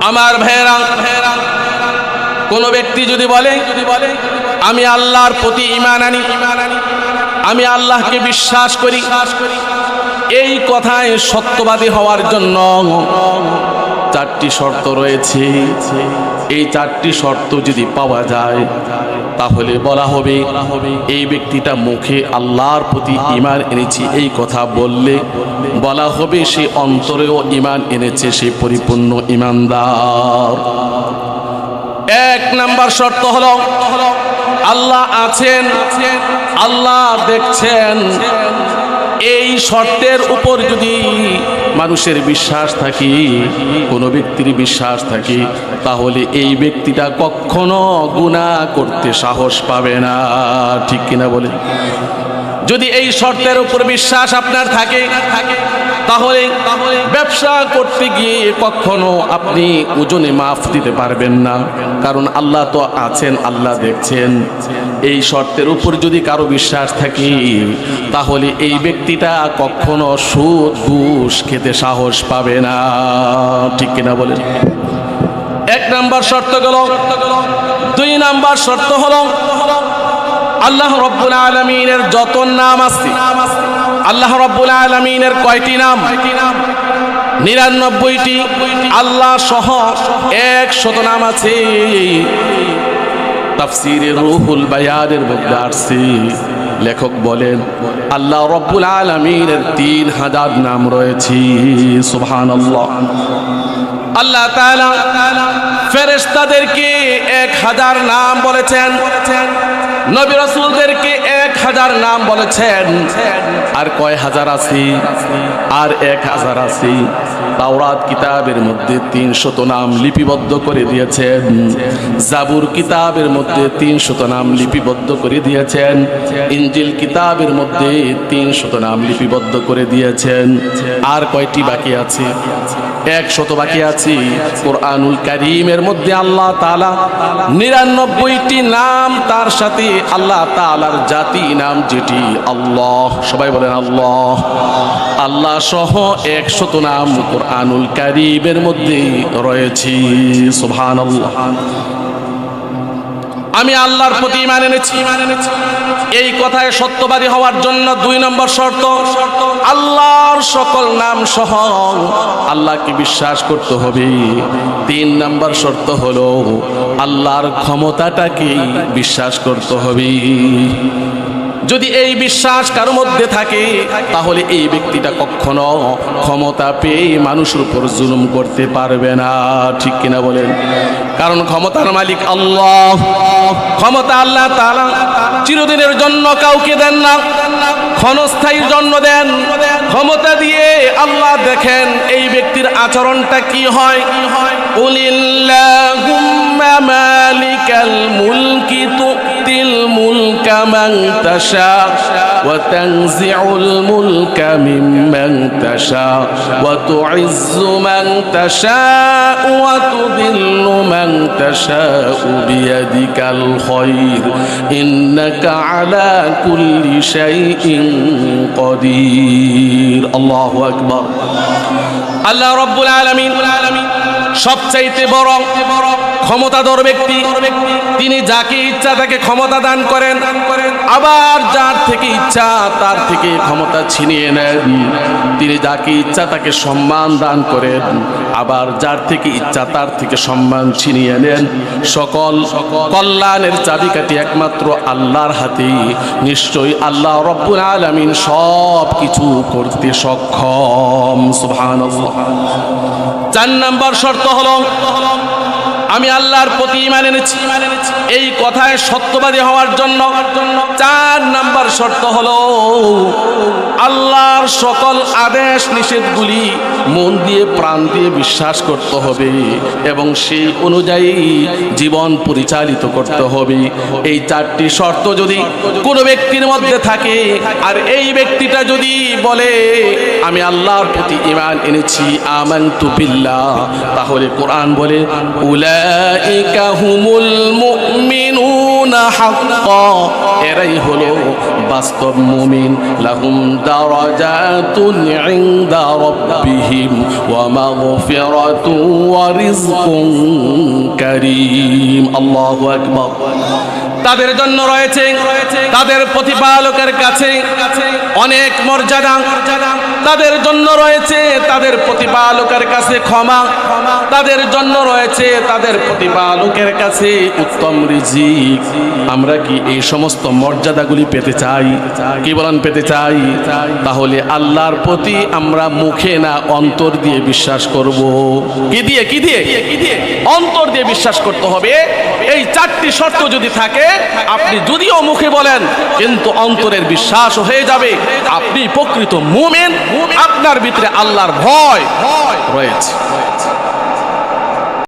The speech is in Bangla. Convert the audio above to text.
আমার ভাইয়েরা, কোন ব্যক্তি যদি বলে আমি আল্লাহর প্রতি ঈমান আনি, আমি আল্লাহকে বিশ্বাস করি, এই কথায় সত্যবাদী হওয়ার জন্য চারটি শর্ত রয়েছে। এই চারটি শর্ত যদি পাওয়া যায় তাহলে বলা হবে এই ব্যক্তিটা মুখে আল্লাহর প্রতি ঈমান এনেছি এই কথা বললে বলা হবে সে অন্তরেও ঈমান এনেছে, সে পরিপূর্ণ ঈমানদার। এক নাম্বার শর্ত হলো আল্লাহ আছেন, আল্লাহ দেখছেন। এই শর্তের উপর যদি মানুষের বিশ্বাস থাকে, কোনো ব্যক্তির বিশ্বাস থাকে, তাহলে এই ব্যক্তিটা কখনো গুনাহ করতে সাহস পাবে না। ঠিক কিনা বলে? যদি এই শর্তের উপর বিশ্বাস আপনার থাকে তাহলে ব্যবসা করতে গিয়ে কখনো আপনি ওজনে মাফ দিতে পারবেন না, কারণ আল্লাহ তো আছেন, আল্লাহ দেখছেন। এই শর্তের উপর যদি কারো বিশ্বাস থাকে তাহলে এই ব্যক্তিটা কখনো সুদ ঘুষ খেতে সাহস পাবে না। ঠিক কিনা বলেন? এক নাম্বার শর্ত গেল। দুই নাম্বার শর্ত হলো আল্লাহ রাব্বুল আলামিনের যত নাম আছে, আল্লাহ রাব্বুল আলামিনের কয়টি নাম? 99টি। আল্লাহ সহ 100 নাম আছে। তাফসীরে রুহুল বায়ানের মধ্যে আসছে, লেখক বলেন আল্লাহ রাব্বুল আলামিনের 3000 নাম রয়েছে। সুবহানাল্লাহ। আল্লাহ তাআলা ফেরেশতাদেরকে 1000 নাম বলেছেন, নবী রাসূলদেরকে 1000 নাম বলেছেন। আর কয় হাজার আছে? আর 1000 আছে। তাওরাত কিতাবের মধ্যে 300 নাম লিপিবদ্ধ করে দিয়েছেন, জাবুর কিতাবের মধ্যে 300 নাম লিপিবদ্ধ করে দিয়েছেন, ইনজিল কিতাবের মধ্যে 300 নাম লিপিবদ্ধ করে দিয়েছেন। আর কয়টি বাকি আছে? 100 বাকি আছে। কোরআনুল কারীমের মধ্যে আল্লাহ তাআলা 99টি নাম, তার সাথে আল্লাহ তাআলার জাতি নাম যেটি আল্লাহ, সবাই বলেন আল্লাহ, আল্লাহ সহ 100 নাম কোরআনুল কারীমের মধ্যে রয়েছে। সুবহানাল্লাহ। আমি আল্লাহর প্রতি ঈমান এনেছি, এই কথায় সত্যবাদী হওয়ার জন্য 2 নম্বর শর্ত আল্লাহর সকল নাম সহ আল্লাহকে বিশ্বাস করতে হবে। 3 নম্বর শর্ত হলো আল্লাহর ক্ষমতাটাকে বিশ্বাস করতে হবে। যদি এই বিশ্বাস কারোর মধ্যে থাকে তাহলে এই ব্যক্তিটা কখনো ক্ষমতা পেয়ে মানুষের উপর জুলুম করতে পারবে না। ঠিক কিনা বলেন? কারণ ক্ষমতার মালিক আল্লাহ। ক্ষমতা আল্লাহ তাআলা চিরদিনের জন্য কাউকে দেন না, ক্ষণস্থায়ীর জন্য দেন। ক্ষমতা দিয়ে আল্লাহ দেখেন এই ব্যক্তির আচরণটা কি হয়। কুলিল্লাহুম্মা মালিকাল মুলকি তুতিল মুলকা মান তাশা ওয়া তানজিউল মুলকা মিম্মান তাশা ওয়া তুইজ্জু মান তাশা ওয়া তুযিল্লু মান তাশা বিয়াদিকাল খায়র ইন্নাকা আলা কুল্লি শাইইন কাদির। আল্লাহু আকবার। আল্লাহ রাব্বুল আলামিন সবচাইতে বড় ক্ষমতাধর ব্যক্তি। তিনি যাকে ইচ্ছা তাকে ক্ষমতা দান করেন, আবার যার থেকে ইচ্ছা তার থেকে ক্ষমতা ছিনিয়ে নেন। তিনি যাকে ইচ্ছা তাকে সম্মান দান করেন, আবার যার থেকে ইচ্ছা তার থেকে সম্মান ছিনিয়ে নেন। সকল কল্যাণের চাবিকাঠি একমাত্র আল্লাহর হাতেই। নিশ্চয়ই আল্লাহ রাব্বুল আলামিন সব কিছু করতে সক্ষম। সুবহানাল্লাহ। 4 নম্বর শর্ত হলো আমি আল্লাহর প্রতি ঈমান এনেছি, এই কথায় সত্যবাদী হওয়ার জন্য 4 নম্বর শর্ত হলো আল্লাহর সকল আদেশ নিষেধগুলি মন দিয়ে প্রাণ দিয়ে বিশ্বাস করতে হবে এবং সেই অনুযায়ী জীবন পরিচালিত করতে হবে। এই 4টি শর্ত যদি কোনো ব্যক্তির মধ্যে থাকে আর এই ব্যক্তিটা যদি বলে আমি আল্লাহর প্রতি ঈমান এনেছি, আমানতু বিল্লাহ, তাহলে কোরআন বলে উলা উলাইকা হুমুল মুমিনুনা হাক্কা, এরাই হলো বাস্তব মুমিন। লাহুম দারাজাতুন ইনদা রাব্বিহিম ওয়া মাগফিরাতুন ওয়া রিজকুন কারীম। আল্লাহু আকবার। তাদের জন্য রয়েছে তাদের প্রতিপালকের কাছে অনেক মর্যাদা, তাদের জন্য রয়েছে তাদের প্রতিপালকের কাছে ক্ষমা, তাদের জন্য রয়েছে তাদের প্রতিপালকের কাছে উত্তম রিজিক। আমরা কি এই সমস্ত মর্যাদাগুলি পেতে চাই? কি বলেন, পেতে চাই? তাহলে আল্লাহর প্রতি আমরা মুখে না অন্তর দিয়ে বিশ্বাস করব। কি দিয়ে? কি দিয়ে? অন্তর দিয়ে বিশ্বাস করতে হবে। এই চারটি শর্ত যদি থাকে, আপনি যদিও মুখে বলেন কিন্তু অন্তরের বিশ্বাস হয়ে যাবে, আপনি প্রকৃত মুমিন। আপনার ভিতরে আল্লাহর ভয় রয়েছে।